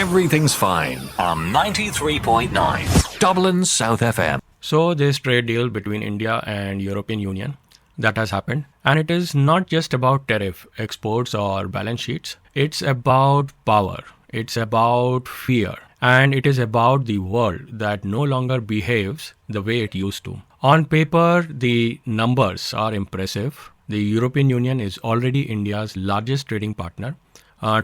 everything's fine on 93.9 Dublin South FM. So this trade deal between India and European Union that has happened, and it is not just about tariff, exports or balance sheets. It's about power. It's about fear. And it is about the world that no longer behaves the way it used to. On paper, the numbers are impressive. The European Union is already India's largest trading partner.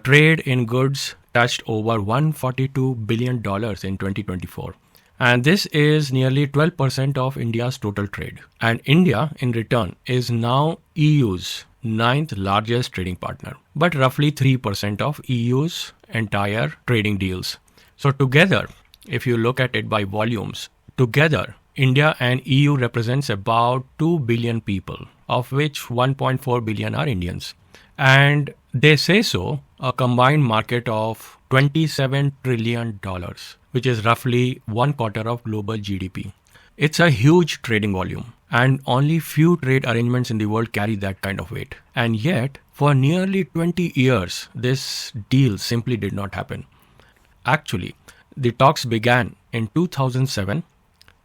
Trade in goods touched over $142 billion in 2024. And this is nearly 12% of India's total trade. And India, in return, is now EU's ninth largest trading partner, but roughly 3% of EU's entire trading deals. So together, if you look at it by volumes, together, India and EU represents about 2 billion people, of which 1.4 billion are Indians. And they say so, a combined market of $27 trillion, which is roughly 1/4 of global GDP. It's a huge trading volume, and only few trade arrangements in the world carry that kind of weight. And yet, for nearly 20 years, this deal simply did not happen. Actually, the talks began in 2007,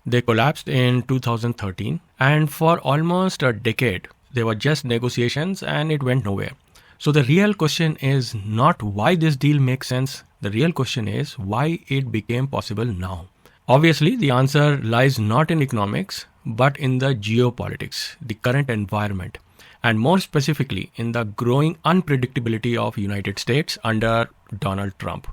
they collapsed in 2013, and for almost a decade, they were just negotiations and it went nowhere. So the real question is not why this deal makes sense, the real question is why it became possible now. Obviously, the answer lies not in economics, but in the geopolitics, the current environment, and more specifically in the growing unpredictability of United States under Donald Trump.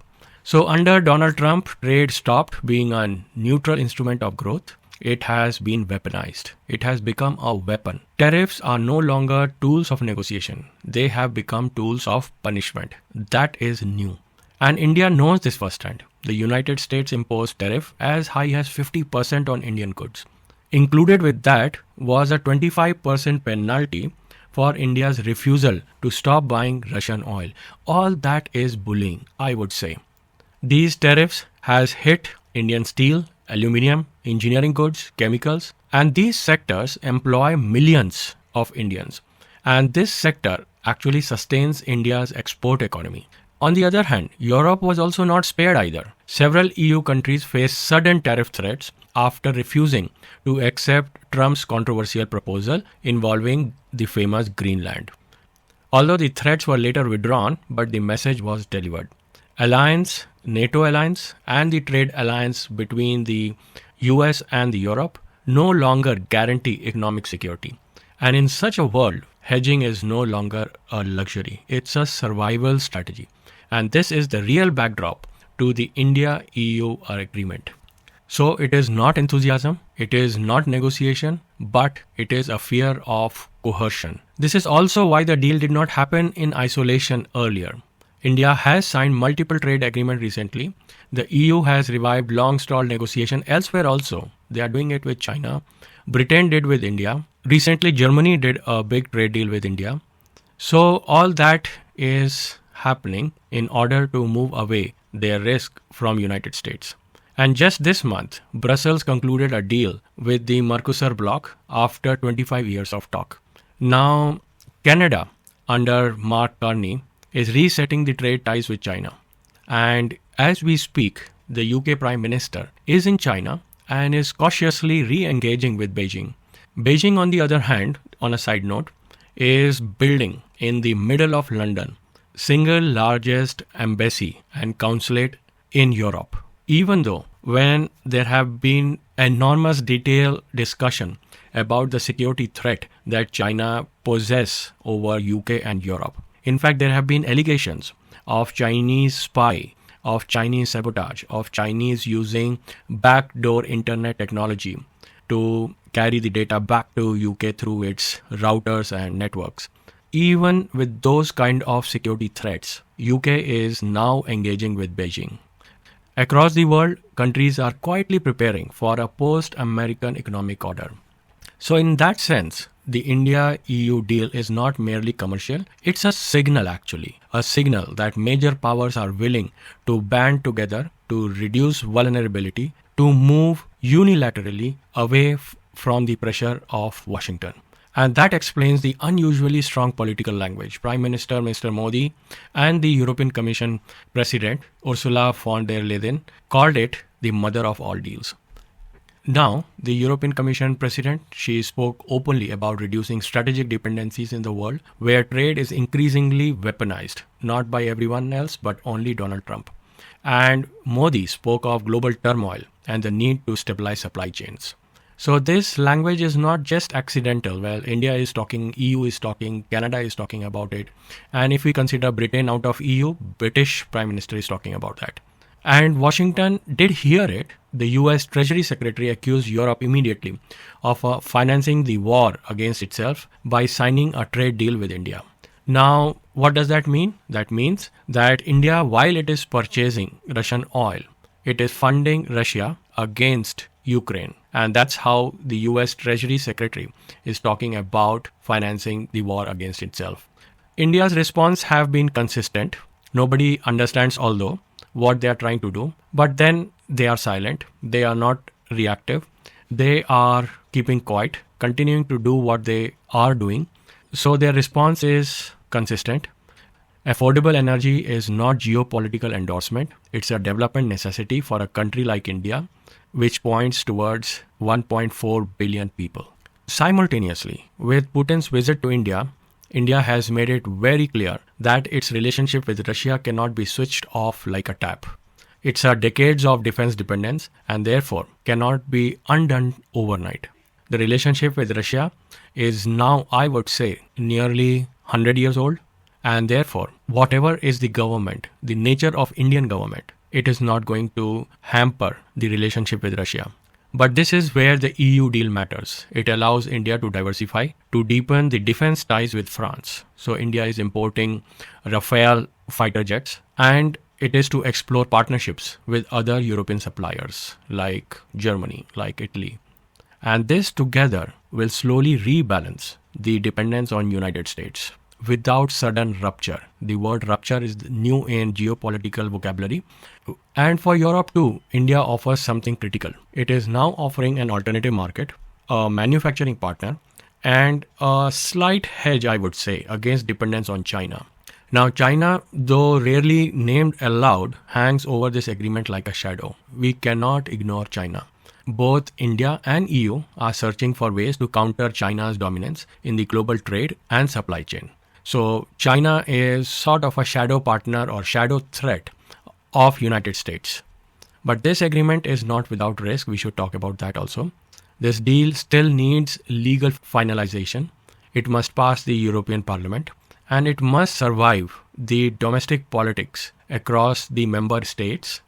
So under Donald Trump, trade stopped being a neutral instrument of growth. It has been weaponized. It has become a weapon. Tariffs are no longer tools of negotiation. They have become tools of punishment. That is new. And India knows this firsthand. The United States imposed tariff as high as 50% on Indian goods. Included with that was a 25% penalty for India's refusal to stop buying Russian oil. All that is bullying, I would say. These tariffs has hit Indian steel, aluminium, engineering goods, chemicals, and these sectors employ millions of Indians. And this sector actually sustains India's export economy. On the other hand, Europe was also not spared either. Several EU countries faced sudden tariff threats after refusing to accept Trump's controversial proposal involving the famous Greenland. Although the threats were later withdrawn, but the message was delivered. NATO alliance and the trade alliance between the US and the Europe no longer guarantee economic security. And in such a world, hedging is no longer a luxury. It's a survival strategy. And this is the real backdrop to the India-EU agreement. So it is not enthusiasm, it is not negotiation, but it is a fear of coercion. This is also why the deal did not happen in isolation earlier. India has signed multiple trade agreements recently. The EU has revived long-stalled negotiation elsewhere also. They are doing it with China. Britain did with India. Recently, Germany did a big trade deal with India. So all that is happening in order to move away their risk from United States. And just this month, Brussels concluded a deal with the Mercosur bloc after 25 years of talk. Now, Canada, under Mark Carney, is resetting the trade ties with China. And as we speak, the UK Prime Minister is in China and is cautiously re-engaging with Beijing. Beijing, on the other hand, on a side note, is building in the middle of London, single largest embassy and consulate in Europe. Even though when there have been enormous detailed discussion about the security threat that China possesses over UK and Europe. In fact, there have been allegations of Chinese spy, of Chinese sabotage, of Chinese using backdoor internet technology to carry the data back to UK through its routers and networks. Even with those kind of security threats, UK is now engaging with Beijing. Across the world, countries are quietly preparing for a post-American economic order. So in that sense, the India-EU deal is not merely commercial, it's a signal actually. A signal that major powers are willing to band together to reduce vulnerability, to move unilaterally away from the pressure of Washington. And that explains the unusually strong political language. Prime Minister Mr. Modi and the European Commission President Ursula von der Leyen called it the mother of all deals. Now, the European Commission President, she spoke openly about reducing strategic dependencies in the world where trade is increasingly weaponized, not by everyone else, but only Donald Trump. And Modi spoke of global turmoil and the need to stabilize supply chains. So this language is not just accidental. Well, India is talking, EU is talking, Canada is talking about it. And if we consider Britain out of EU, British Prime Minister is talking about that. And Washington did hear it. The US Treasury Secretary accused Europe immediately of financing the war against itself by signing a trade deal with India. Now, what does that mean? That means that India, while it is purchasing Russian oil, it is funding Russia against Ukraine. And that's how the US Treasury Secretary is talking about financing the war against itself. India's response have been consistent. Nobody understands, although, what they are trying to do, but then they are silent. They are not reactive. They are keeping quiet, continuing to do what they are doing. So their response is consistent. Affordable energy is not geopolitical endorsement. It's a development necessity for a country like India, which points towards 1.4 billion people. Simultaneously, with Putin's visit to India, India has made it very clear that its relationship with Russia cannot be switched off like a tap. It's a decades of defense dependence and therefore cannot be undone overnight. The relationship with Russia is now, I would say, nearly 100 years old, and therefore whatever is the government, the nature of Indian government, it is not going to hamper the relationship with Russia. But this is where the EU deal matters. It allows India to diversify, to deepen the defense ties with France. So India is importing Rafale fighter jets, and it is to explore partnerships with other European suppliers like Germany, like Italy. And this together will slowly rebalance the dependence on United States without sudden rupture. The word rupture is new in geopolitical vocabulary. And for Europe too, India offers something critical. It is now offering an alternative market, a manufacturing partner, and a slight hedge, I would say, against dependence on China. Now, China, though rarely named aloud, hangs over this agreement like a shadow. We cannot ignore China. Both India and EU are searching for ways to counter China's dominance in the global trade and supply chain. So China is sort of a shadow partner or shadow threat of United States. But this agreement is not without risk. We should talk about that also. This deal still needs legal finalization. It must pass the European Parliament and it must survive the domestic politics across the member states,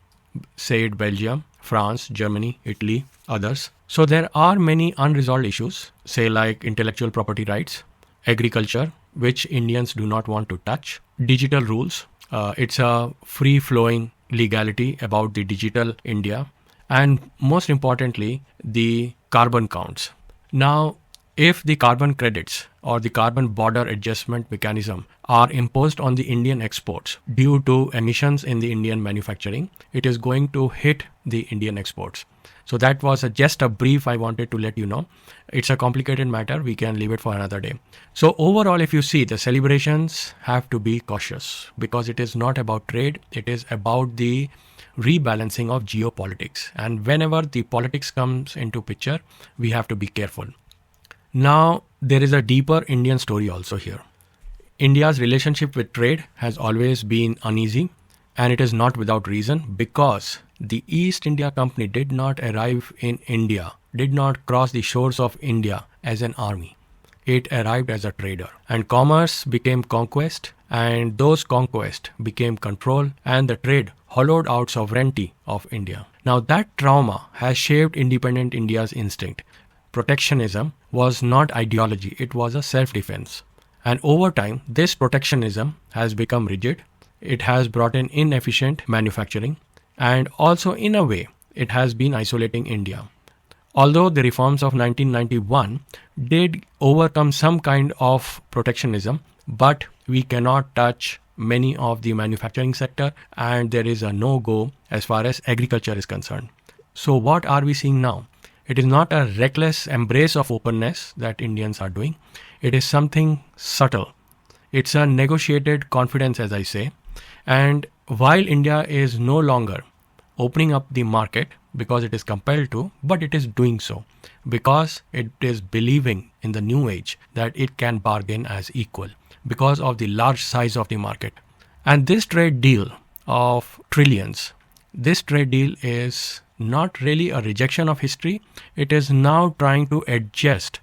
say it Belgium, France, Germany, Italy, others. So there are many unresolved issues, say like intellectual property rights, agriculture, which Indians do not want to touch, digital rules. It's a free-flowing legality about the digital India, and most importantly, the carbon counts. Now, if the carbon credits or the carbon border adjustment mechanism are imposed on the Indian exports due to emissions in the Indian manufacturing, it is going to hit the Indian exports. So that was just a brief I wanted to let you know. It's a complicated matter. We can leave it for another day. So overall, if you see, the celebrations have to be cautious because it is not about trade. It is about the rebalancing of geopolitics. And whenever the politics comes into picture, we have to be careful. Now, there is a deeper Indian story also here. India's relationship with trade has always been uneasy, and it is not without reason because the East India Company did not arrive in India, did not cross the shores of India as an army. It arrived as a trader, and commerce became conquest, and those conquests became control, and the trade hollowed out sovereignty of India. Now that trauma has shaped independent India's instinct. Protectionism was not ideology, it was a self-defense. And over time, this protectionism has become rigid. It has brought in inefficient manufacturing, and also in a way, it has been isolating India. Although the reforms of 1991 did overcome some kind of protectionism, but we cannot touch many of the manufacturing sector, and there is a no-go as far as agriculture is concerned. So what are we seeing now? It is not a reckless embrace of openness that Indians are doing. It is something subtle. It's a negotiated confidence, as I say. And while India is no longer opening up the market because it is compelled to, but it is doing so because it is believing in the new age that it can bargain as equal because of the large size of the market. And this trade deal of trillions, this trade deal is not really a rejection of history. It is now trying to adjust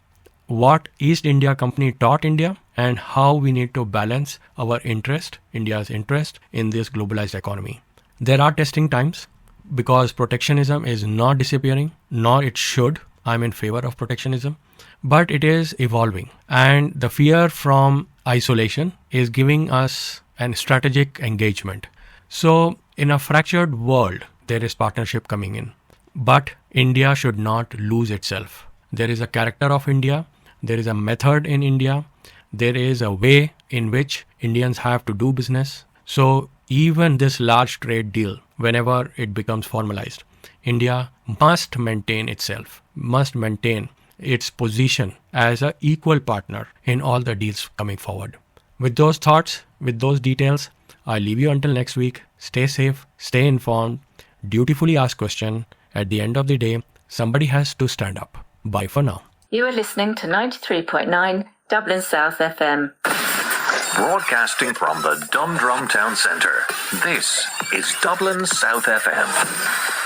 what East India Company taught India and how we need to balance our interest, India's interest in this globalized economy. There are testing times because protectionism is not disappearing, nor it should. I'm in favor of protectionism, but it is evolving. And the fear from isolation is giving us a strategic engagement. So in a fractured world, there is partnership coming in. But India should not lose itself. There is a character of India. There is a method in India. There is a way in which Indians have to do business. So even this large trade deal, whenever it becomes formalized, India must maintain itself, must maintain its position as an equal partner in all the deals coming forward. With those thoughts, with those details, I leave you until next week. Stay safe, stay informed, dutifully ask questions. At the end of the day, somebody has to stand up. Bye for now. You are listening to 93.9 Dublin South FM. Broadcasting from the Dundrum Town Centre. This is Dublin South FM.